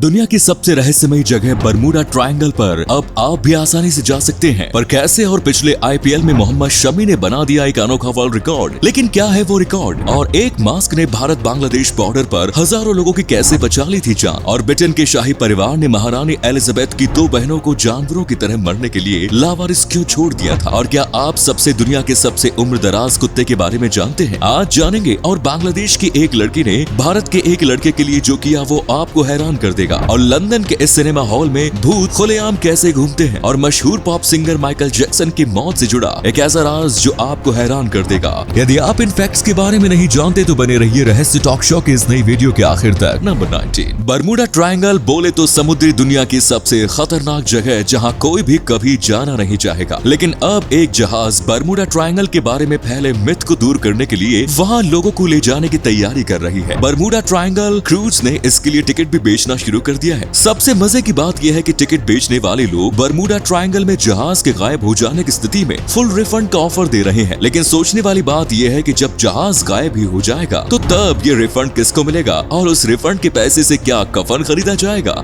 दुनिया की सबसे रहस्यमयी जगह बरमूडा ट्रायंगल पर अब आप भी आसानी से जा सकते हैं, पर कैसे? और पिछले आईपीएल में मोहम्मद शमी ने बना दिया एक अनोखा वर्ल्ड रिकॉर्ड। लेकिन क्या है वो रिकॉर्ड? और एक मास्क ने भारत बांग्लादेश बॉर्डर पर हजारों लोगों की कैसे बचा ली थी जान? और ब्रिटेन के शाही परिवार ने महारानी एलिजाबेथ की 2 बहनों को जानवरों की तरह मरने के लिए लावारिस क्यों छोड़ दिया था? और क्या आप सबसे दुनिया के सबसे उम्रदराज कुत्ते के बारे में जानते हैं? आज जानेंगे। और बांग्लादेश की एक लड़की ने भारत के एक लड़के के लिए जो किया वो आपको हैरान कर देगा। और लंदन के इस सिनेमा हॉल में भूत खुलेआम कैसे घूमते हैं? और मशहूर पॉप सिंगर माइकल जैक्सन की मौत से जुड़ा एक ऐसा राज जो आपको हैरान कर देगा। यदि आप इन फैक्ट्स के बारे में नहीं जानते तो बने रहिए रहस्य टॉक शो के इस नई वीडियो के आखिर तक। नंबर 19, बरमूडा ट्रायंगल बोले तो समुद्री दुनिया की सबसे खतरनाक जगह जहां कोई भी कभी जाना नहीं चाहेगा। लेकिन अब एक जहाज बरमूडा ट्रायंगल के बारे में फैले मिथ को दूर करने के लिए वहां लोगों को ले जाने की तैयारी कर रही है। बरमूडा ट्रायंगल क्रूज ने इसके लिए टिकट भी बेचना शुरू कर दिया है। सबसे मजे की बात यह है कि टिकट बेचने वाले लोग बरमूडा ट्रायंगल में जहाज के गायब हो जाने की स्थिति में फुल रिफंड का ऑफर दे रहे हैं। लेकिन सोचने वाली बात यह है कि जब जहाज गायब ही हो जाएगा तो तब ये रिफंड किसको मिलेगा? और उस रिफंड के पैसे से क्या कफन खरीदा जाएगा?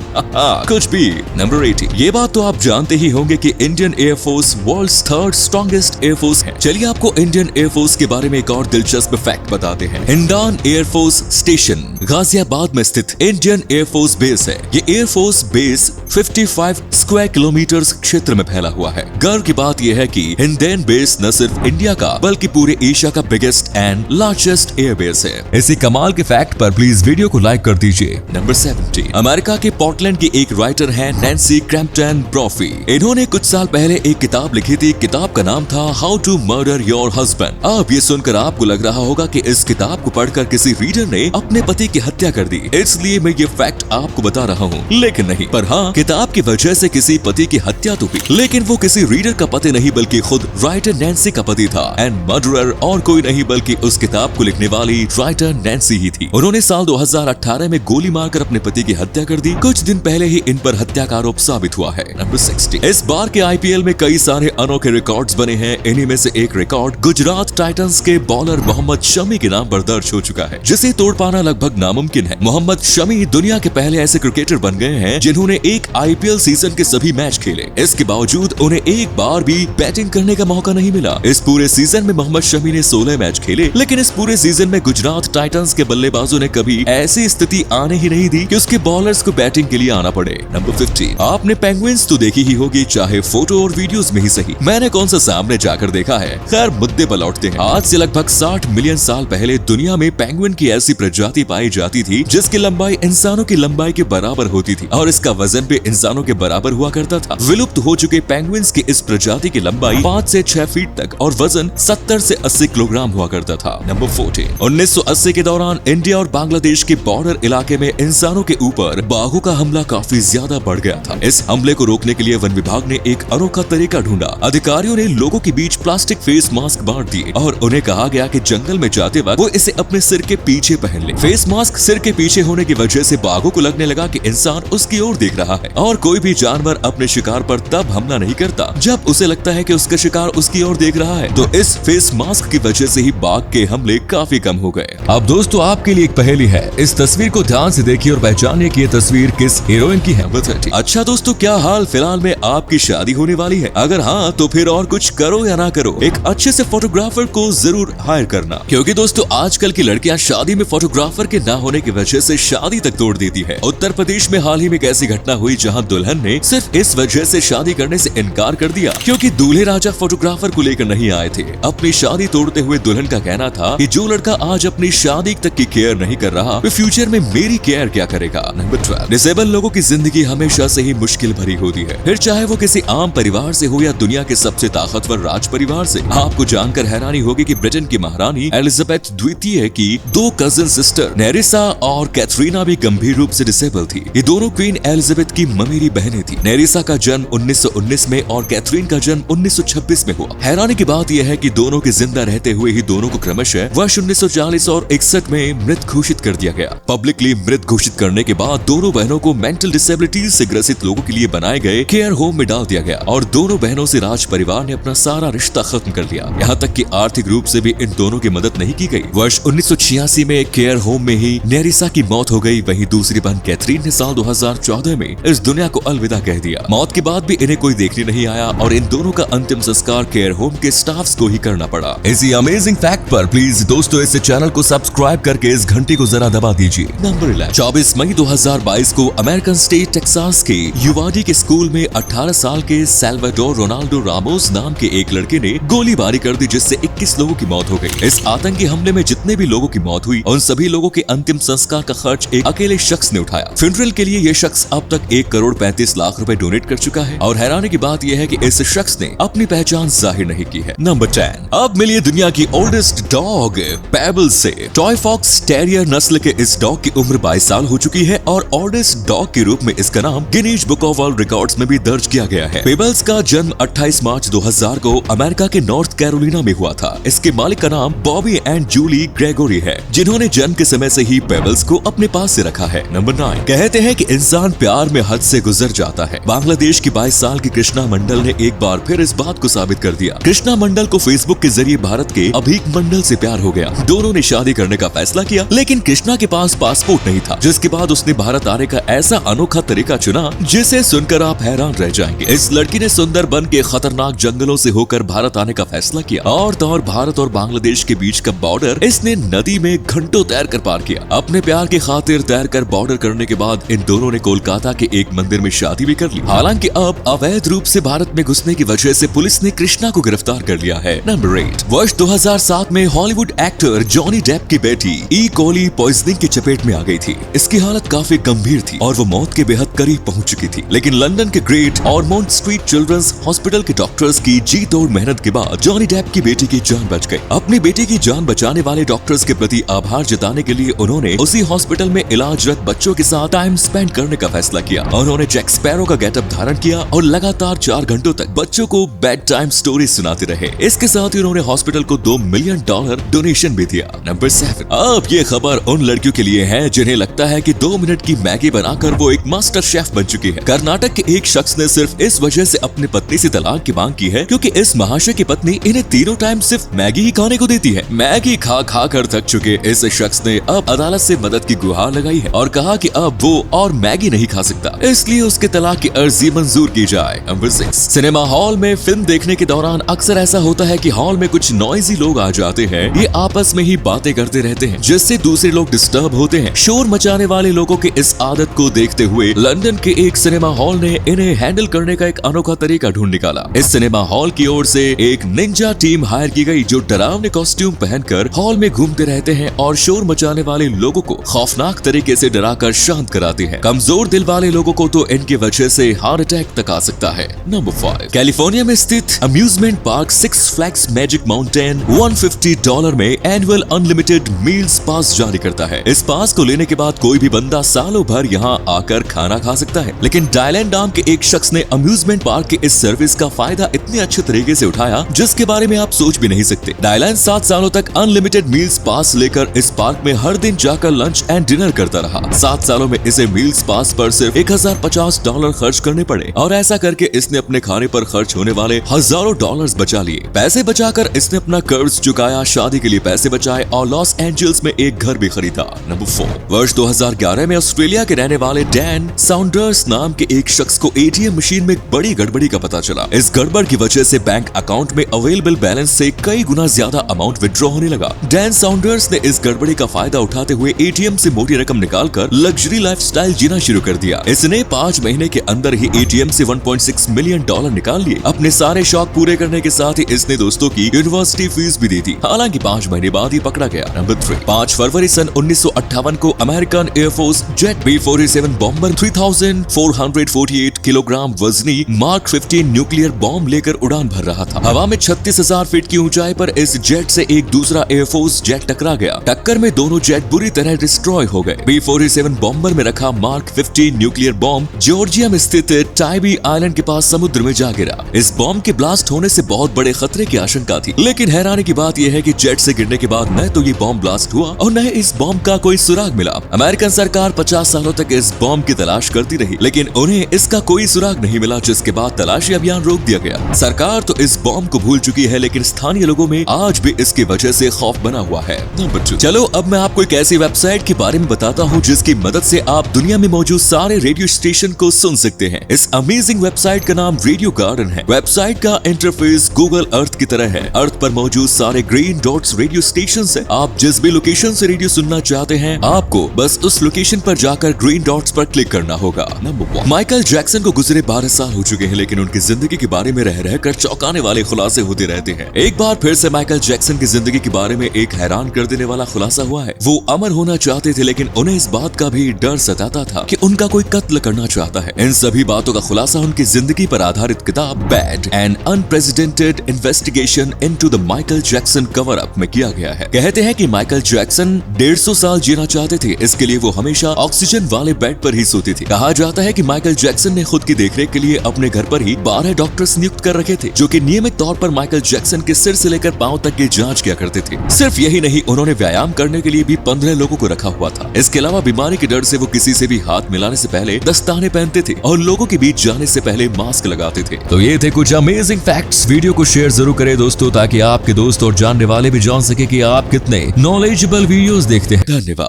कुछ भी। नंबर 18, ये बात तो आप जानते ही होंगे कि Indian air force world 3rd strongest air force है। चलिए आपको इंडियन एयरफोर्स के बारे में एक और दिलचस्प फैक्ट बताते हैं। हिंडन एयरफोर्स स्टेशन गाजियाबाद में स्थित इंडियन एयरफोर्स बेस है। ये एयरफोर्स बेस 55 स्क्वायर किलोमीटर क्षेत्र में फैला हुआ है। गर्व की बात यह है कि हिंडन बेस न सिर्फ इंडिया का बल्कि पूरे एशिया का बिगेस्ट एंड लार्जेस्ट एयरबेस है। इसी कमाल के फैक्ट पर प्लीज वीडियो को लाइक कर दीजिए। नंबर 17, अमेरिका के पोर्टलैंड की एक राइटर है नैन्सी क्रैम्पटन ब्रॉफी। इन्होंने कुछ साल पहले एक किताब लिखी थी। किताब का नाम था how to murder your husband. अब ये सुनकर आपको लग रहा होगा कि इस किताब को पढ़कर किसी रीडर ने अपने पति की हत्या कर दी, इसलिए मैं ये फैक्ट आपको बता रहा हूँ। लेकिन नहीं, पर हाँ, किताब की वजह से किसी पति की हत्या तो हुई, लेकिन वो किसी रीडर का पति नहीं बल्कि खुद राइटर नैन्सी का पति था। एंड मर्डरर और कोई नहीं बल्कि उस किताब को लिखने वाली राइटर नैन्सी ही थी। उन्होंने साल 2018 में गोली मारकर अपने पति की हत्या कर दी। कुछ दिन पहले ही इन पर हत्या का आरोप साबित हुआ है। नंबर 60, इस बार के आईपीएल में कई सारे अनोखे रिकॉर्ड्स बने हैं। इन्हीं में से एक रिकॉर्ड गुजरात टाइटंस के बॉलर मोहम्मद शमी के नाम पर दर्ज हो चुका है, जिसे तोड़ पाना लगभग नामुमकिन है। मोहम्मद शमी दुनिया के पहले ऐसे क्रिकेटर बन गए हैं जिन्होंने एक आईपीएल सीजन के सभी मैच खेले। इसके बावजूद उन्हें एक बार भी बैटिंग करने का मौका नहीं मिला। इस पूरे सीजन में मोहम्मद शमी ने 16 मैच खेले, लेकिन इस पूरे सीजन में गुजरात टाइटंस के बल्लेबाजों ने कभी ऐसी स्थिति आने ही नहीं दी कि उसके बॉलर्स को बैटिंग के लिए आना पड़े। नंबर 15, आपने पेंगुइन्स तो देखी ही होगी, चाहे फोटो और वीडियोस में ही सही। मैंने कौन सा सामने जाकर देखा है। खैर, मुद्दे पर लौटते हैं। आज से लगभग 60 मिलियन साल पहले दुनिया में पेंगुइन की ऐसी प्रजाति पाई जाती थी जिसकी लंबाई इंसानों की लंबाई के बराबर होती थी और इसका वजन भी इंसानों के बराबर हुआ करता था। विलुप्त हो चुके पेंगुइन्स की इस प्रजाति की लंबाई 5 से 6 फीट तक और वजन 70 से 80 किलोग्राम हुआ करता था। नंबर 14, 1980 के दौरान इंडिया और बांग्लादेश के बॉर्डर इलाके में इंसानों के ऊपर बाघों का हमला काफी ज्यादा बढ़ गया था। इस हमले को रोकने के लिए वन विभाग ने एक अनोखा तरीका ढूंढा। अधिकारियों ने लोगों के बीच प्लास्टिक फेस मास्क बांट दिए और उन्हें कहा गया कि जंगल में जाते वक्त वो इसे अपने सिर के पीछे पहन ले। फेस मास्क सिर के पीछे होने की वजह से बाघों को लगने लगा कि इंसान उसकी ओर देख रहा है और कोई भी जानवर अपने शिकार पर तब हमला नहीं करता जब उसे लगता है कि उसका शिकार उसकी ओर देख रहा है। तो इस फेस मास्क की वजह से ही बाघ के हमले काफी कम हो गए। अब दोस्तों, आपके लिए एक पहेली है। इस तस्वीर को ध्यान से देखिए और पहचानिए कि ये तस्वीर किस हीरोइन की है। अच्छा दोस्तों, क्या हाल फिलहाल में आपकी शादी होने वाली है? अगर हाँ, तो फिर और कुछ करो या ना करो, एक अच्छे से फोटोग्राफर को जरूर हायर करना, क्योंकि दोस्तों आजकल की लड़कियां शादी में फोटोग्राफर के ना होने की वजह से शादी तक तोड़ देती है। उत्तर प्रदेश में हाल ही में एक ऐसी घटना हुई जहां दुल्हन ने सिर्फ इस वजह से शादी करने से इनकार कर दिया क्योंकि दूल्हे राजा फोटोग्राफर को लेकर नहीं आए थे। अपनी शादी तोड़ते हुए दुल्हन का कहना था कि जो लड़का आज अपनी शादी तक की केयर नहीं कर रहा वो फ्यूचर में मेरी केयर क्या करेगा। नंबर 12, डिसेबल लोगों की जिंदगी हमेशा से ही मुश्किल भरी होती है, फिर चाहे वो किसी आम परिवार से हो या दुनिया के सबसे ताकतवर राज परिवार से। आपको जानकर हैरानी होगी कि ब्रिटेन की महारानी एलिजाबेथ द्वितीय की 2 कजिन सिस्टर नेरिसा और कैथरीना भी गंभीर रूप से डिसेबल थी। ये दोनों क्वीन एलिजाबेथ की ममेरी बहनें थी। नेरिसा का जन्म 1919 में और कैथरीन का जन्म 1926 में हुआ। हैरानी की बात यह है कि दोनों के जिंदा रहते हुए ही दोनों को क्रमशः वर्ष 1940 और 61 में मृत घोषित कर दिया गया। पब्लिकली मृत घोषित करने के बाद दोनों बहनों को मेंटल डिसेबिलिटीज से ग्रसित लोगों के लिए बनाए गए केयर होम में डाल दिया गया और दोनों बहनों से राज परिवार ने अपना सारा रिश्ता खत्म कर दिया। यहाँ तक कि आर्थिक रूप से भी इन दोनों की मदद नहीं की गई। वर्ष 1986 में केयर होम में ही नेरिसा की मौत हो गई। वहीं दूसरी बहन कैथरीन कैथरीन ने साल 2014 में इस दुनिया को अलविदा कह दिया। मौत के बाद भी इन्हें कोई देखने नहीं आया और इन दोनों का अंतिम संस्कार केयर होम के स्टाफ्स को ही करना पड़ा। इसी अमेजिंग फैक्ट पर प्लीज दोस्तों इस चैनल को सब्सक्राइब करके इस घंटी को जरा दबा दीजिए। नंबर 11, 24 मई 2022 को अमेरिकन स्टेट टेक्सास के यूवाडी के स्कूल में 18 साल के सैल्वाडोर रोनाल्डो रामोस नाम के एक लड़के ने गोलीबारी कर दी, जिससे 21 लोगों की मौत हो गई। इस आतंकी हमले में जितने भी लोगों की मौत हुई उन सभी लोगों के अंतिम संस्कार का खर्च एक अकेले शख्स ने उठाया। फ्यूनरल के लिए यह शख्स अब तक 1 करोड़ 35 लाख रुपए डोनेट कर चुका है और हैरानी की बात यह है कि इस शख्स ने अपनी पहचान जाहिर नहीं की है। नंबर 10, अब मिलिए दुनिया की ओल्डेस्ट डॉग पेबल से। टॉय फॉक्स टेरियर नस्ल के इस डॉग की उम्र 22 साल हो चुकी है और ओल्डेस्ट डॉग के रूप में इसका नाम Guinness book of world records में भी दर्ज किया गया है। पेबल्स का जन्म 28 मार्च 2000 को अमेरिका के नॉर्थ कैरोलिना में हुआ था। इसके मालिक का नाम बॉबी एंड जूली ग्रेगोरी है, जिन्होंने जन्म के समय से ही पेबल्स को अपने पास से रखा है। नंबर 9, कहते हैं कि इंसान प्यार में हद से गुजर जाता है। बांग्लादेश की 22 साल की कृष्णा मंडल ने एक बार फिर इस बात को साबित कर दिया। कृष्णा मंडल को फेसबुक के जरिए भारत के अभीक मंडल से प्यार हो गया। दोनों ने शादी करने का फैसला किया, लेकिन कृष्णा के पास पासपोर्ट नहीं था, जिसके बाद उसने भारत आने का ऐसा अनोखा तरीका चुना जिसे सुनकर आप हैरान रह जाएंगे। इस लड़की ने सुंदरबन के खतरनाक जंगलों से होकर भारत आने का फैसला किया और भारत और बांग्लादेश के बीच का बॉर्डर इसने नदी में घंटों तैर कर पार किया। अपने प्यार की खातिर तैर कर बॉर्डर करने के बाद इन दोनों ने कोलकाता के एक मंदिर में शादी भी कर ली। हालांकि अब अवैध रूप से भारत में घुसने की वजह से पुलिस ने कृष्णा को गिरफ्तार कर लिया है। नंबर 8, वर्ष 2007 में हॉलीवुड एक्टर जॉनी डेप की बेटी ई कोली पॉइजनिंग की चपेट में आ गई थी। इसकी हालत काफी गंभीर थी और वो मौत के बेहद करीब पहुंच चुकी थी, लेकिन लंदन के ग्रेट ऑरमोंट स्ट्रीट चिल्ड्रंस हॉस्पिटल के डॉक्टर्स की जी तोड़ मेहनत के बाद जॉनी डेप की बेटी की जान बच गई। अपनी बेटी की जान बचाने वाले डॉक्टर्स के प्रति आभार जताने के लिए उन्होंने उसी हॉस्पिटल में इलाजरत बच्चों के साथ टाइम स्पेंड करने का फैसला किया। उन्होंने जैक स्पैरो का गेटअप धारण किया और लगातार 4 घंटों तक बच्चों को बेड टाइम स्टोरी सुनाते रहे। इसके साथ ही उन्होंने हॉस्पिटल को $2 मिलियन डोनेशन भी दिया। नंबर 7, अब ये खबर उन लड़कियों के लिए है जिन्हें लगता है कि 2 मिनट की मैगी बनाकर वो एक मास्टर शेफ बन चुकी है। कर्नाटक के एक शख्स ने सिर्फ इस वजह से अपनी पत्नी से तलाक की मांग की है क्योंकि इस महाशय की पत्नी इन्हें तीनों टाइम सिर्फ मैगी ही खाने को देती है। मैगी खा खा कर थक चुके इस शख्स ने अब अदालत से मदद की गुहार लगाई है और कहा कि अब वो और मैगी नहीं खा सकता, इसलिए उसके तलाक की अर्जी मंजूर की जाए। नंबर 6, सिनेमा हॉल में फिल्म देखने के दौरान अक्सर ऐसा होता है कि हॉल में कुछ नॉइजी लोग आ जाते हैं। ये आपस में ही बातें करते रहते हैं जिससे दूसरे लोग डिस्टर्ब होते हैं। शोर मचाने वाले लोगों की इस आदत को देखते हुए लंदन के एक सिनेमा हॉल ने इन्हें हैंडल करने का एक अनोखा तरीका ढूंढ निकाला। इस सिनेमा हॉल की ओर से एक निंजा टीम हायर की गई जो डरावने कॉस्ट्यूम पहनकर हॉल में घूमते रहते हैं और शोर मचाने वाले लोगों को खौफनाक तरीके से डराकर शांत कराते हैं। कमजोर दिल वाले लोगों को तो इनकी वजह से हार्ट अटैक तक आ सकता है। नंबर 5, कैलिफोर्निया में स्थित amusement park six flags magic mountain $150 में एनुअल अनलिमिटेड मील्स पास जारी करता है। इस पास को लेने के बाद कोई भी बंदा सालों भर यहाँ आकर खाना खा सकता है, लेकिन डायलैंड नाम के एक शख्स ने अम्यूजमेंट पार्क के इस सर्विस का फायदा इतने अच्छे तरीके से उठाया जिसके बारे में आप सोच भी नहीं सकते। डायलैंड 7 सालों तक अनलिमिटेड मील्स पास लेकर इस पार्क में हर दिन जाकर लंच एंड डिनर करता रहा। 7 सालों में इसे मील्स पास पर सिर्फ $1050 खर्च करने पड़े और ऐसा करके इसने अपने खाने पर खर्च होने वाले हजारों डॉलर्स बचा लिए। पैसे बचाकर इसने अपना कर्ज चुकाया, शादी के लिए पैसे बचाए और लॉस एंजल्स में एक घर भी खरीदा। नंबर 4, वर्ष 2011 में ऑस्ट्रेलिया के रहने वाले डैन साउंडर्स नाम के एक शख्स को एटीएम मशीन में बड़ी गड़बड़ी का पता चला। इस गड़बड़ की वजह से बैंक अकाउंट में अवेलेबल बैलेंस से कई गुना ज्यादा अमाउंट विड्रॉ होने लगा। डैन साउंडर्स ने इस गड़बड़ी का फायदा उठाते हुए एटीएम से मोटी रकम निकालकर लग्जरी लाइफस्टाइल जीना शुरू कर दिया। इसने 5 महीने के अंदर ही एटीएम से $1.6 मिलियन निकाल लिए। अपने सारे शौक पूरे करने के साथ ही इसने दोस्तों की यूनिवर्सिटी फीस भी दी थी। हालांकि 5 महीने बाद ही पकड़ा गया। नंबर 3, 5 फरवरी सन 1958 को American air force jet B-47 bomber 3448 kilogram वजनी मार्क 15 न्यूक्लियर बॉम्ब लेकर उड़ान भर रहा था। हवा में 36,000 फीट की ऊंचाई पर इस जेट से एक दूसरा एयरफोर्स जेट टकरा गया। टक्कर में दोनों जेट बुरी तरह डिस्ट्रॉय हो गए। B-47 बॉम्बर में रखा मार्क 15 न्यूक्लियर बॉम्ब जॉर्जिया में स्थित टाइबी आइलैंड के पास समुद्र में जा गिरा। इस बॉम्ब के ब्लास्ट होने से बहुत बड़े खतरे की आशंका थी, लेकिन हैरानी की बात यह है कि जेट से गिरने के बाद न तो ये बॉम्ब ब्लास्ट हुआ और न इस बॉम्ब का कोई सुराग मिला। अमेरिकन सरकार 50 सालों तक इस बॉम्ब की तलाश करती रही, लेकिन उन्हें इसका कोई सुराग नहीं मिला, जिसके बाद तलाशी अभियान रोक दिया गया। सरकार तो इस बॉम्ब को भूल चुकी है, लेकिन स्थानीय लोगों में आज भी इसकी वजह से खौफ बना हुआ है। नंबर 2, चलो अब मैं आपको एक ऐसी वेबसाइट के बारे में बताता हूँ जिसकी मदद से आप दुनिया में मौजूद सारे रेडियो स्टेशन को सुन सकते हैं। इस अमेजिंग वेबसाइट का नाम रेडियो गार्डन है। वेबसाइट का इंटरफेस गूगल अर्थ की तरह है। अर्थ पर मौजूद सारे ग्रीन डॉट्स रेडियो स्टेशन है। आप जिस भी लोकेशन से रेडियो सुनना चाहते हैं, आपको बस उस लोकेशन पर जाकर ग्रीन डॉट्स पर क्लिक करना होगा। नंबर 1, माइकल जैक्सन को गुजरे 12 साल हो चुके हैं, लेकिन उनकी जिंदगी के बारे में रह रहकर चौंकाने वाले खुलासे होते रहते हैं। एक बार फिर से माइकल जैक्सन की जिंदगी के बारे में एक हैरान कर देने वाला खुलासा हुआ है। वो अमर होना चाहते थे, लेकिन उन्हें इस बात का भी डर सताता था कि उनका कोई कत्ल करना चाहता है। इन सभी बातों का खुलासा उनकी जिंदगी पर आधारित किताब bad and unprecedented investigation into the Michael Jackson cover up में किया गया है। कहते हैं कि माइकल जैक्सन 150 साल जीना चाहते थे, इसके लिए वो हमेशा ऑक्सीजन वाले बेड पर ही सोते थे। कहा जाता है कि माइकल जैक्सन ने खुद की देखरेख के लिए अपने घर पर ही 12 डॉक्टर्स नियुक्त कर रखे थे, जो कि नियमित तौर पर माइकल जैक्सन के सिर से लेकर पांव तक की जांच किया करते थे। सिर्फ यही नहीं, उन्होंने व्यायाम करने के लिए भी 15 लोगों को रखा हुआ था। इसके अलावा बीमारी के डर से वो किसी से भी हाथ मिलाने से पहले दस्ताने पहनते थे और लोगों के बीच जाने से पहले मास्क लगाते थे। तो ये थे कुछ अमेजिंग फैक्ट्स। वीडियो को शेयर जरूर करें दोस्तों, ताकि आपके दोस्त और जानने वाले भी जान सके कि आप कितने नॉलेजेबल वीडियोस देखते हैं। धन्यवाद।